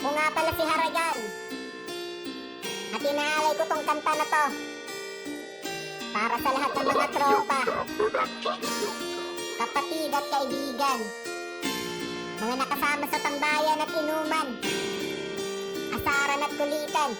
Ako nga pala si Haragan. At inaalay ko tong kanta na to para sa lahat ng mga tropa, kapatid at kaibigan, mga nakasama sa tambayan at inuman, asaran at kulitan.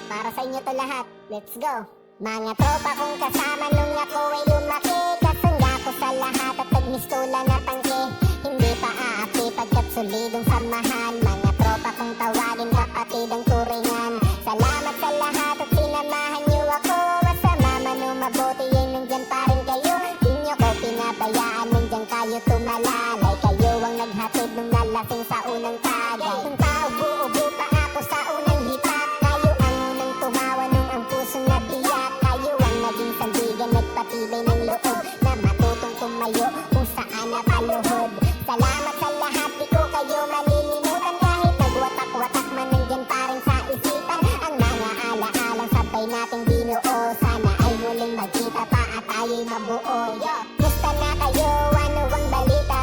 Para sa inyo to lahat. Let's go! Mga tropa kong kasama nung ako ay lumaki, kasangga ko sa lahat at nagmistulan at tangke. Hindi pa aapi pagkat solidong samahan. Mga tropa kong tawagin kapatid ang turingan. Salamat sa lahat at sinamahan niyo ako. Masama man o mabuti ay nandyan pa rin kayo. Di niyo ko pinabayaan, nandyan kayo tumalalay. Kayo ang naghatid nung nalasing sa unang tagay. Nung tao buo pa ako sa unang hipak, kayo ang unang tumawa nung ang pusong nabiyak. Kayo ang naging sandigan, nagpatibay ng loob na matutong tumayo kung saan napaluhod. Salamat sa lahat, di ko kayo malilimutan. Kahit nagwatak-watak man, nandyan pa rin sa isipan ang mga ala-alang sabay nating binuo. Sana ay muling magkita pa at tayo'y mabuo. Gusto na kayo, ano ang balita?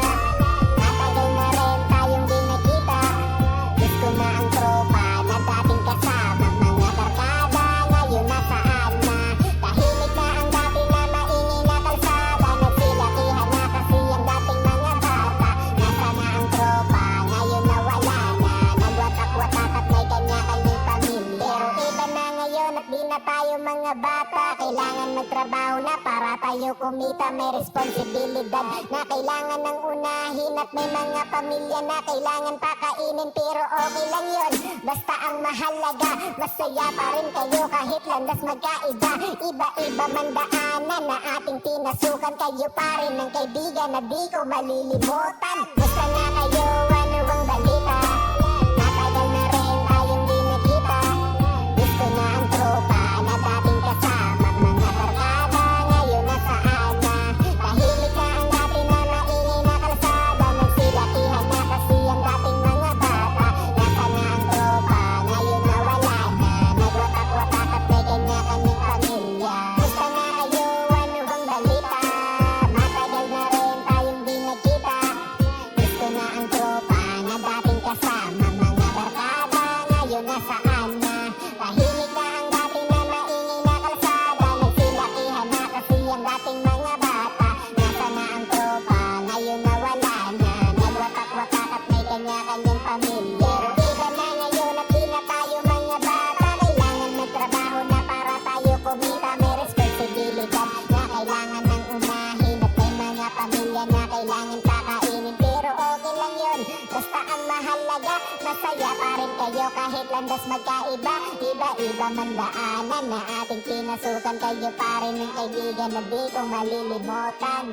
Matagal na rin tayong di nakita. Gusto na ang tropa na dating kasama. Mga barkada ngayon nasaan na? Tahimik na ang dati na maingay na kalsada. Nagsilakihan na kasi ang dating mga bata. Nasa na ang tropa, ngayon nawala na. Nagwatak-watak at may kanya-kanyang pamilya. Pero iba na ngayon at di na tayo mga bata. Kailangan magtrabaho na para tayo kumita. May responsibilidad na kailangan ng unahin. At may mga pamilya na kailangan pakainin. Pero okay lang yun, basta ang mahalaga masaya pa rin kayo kahit landas magkaiba. Iba-iba man daanan na ating tinasukan. Kayo pa rin ang kaibigan na di ko malilimutan. Gusto na kayo, ano ang balita? Matagal na rin tayong di nakita. Gusto na ang tropa na dating kasama. Mga barkada ngayon nasaan na? Tahimik na ang dati na maingay na kalsada. Nagsilakihan na kasi ang dating mga bata. Nasa na ang tropa, ngayon nawala na. Nagwatak-watak at may kanya-kanyang pamilya. Gusto na kayo, ano bang balita? Matagal na rin tayong di nakita. Gusto na ang tropa na dating kasama. Mga barkada ngayon nasaan na? Tahimik na ang dati na maingay na kalsada. Nagsilakihan na kasi ang dating mga bata. Nasa na ang tropa, ngayon nawala na. Nagwatak-watak at may kanya-kanyang pamilya. Pero iba na ngayon at di na tayo mga bata. Kailangan magtrabaho na para tayo kumita. May responsibilidad na kailangan ng unahin. At may mga pamilya na kailangan pakainin. Pero okay lang yun, basta ang mahalaga masaya pa rin kayo kahit landas magkaiba. Iba-iba man daanan na ating pinasukan. Kayo pa rin ang kaibigan na di ko malilimutan.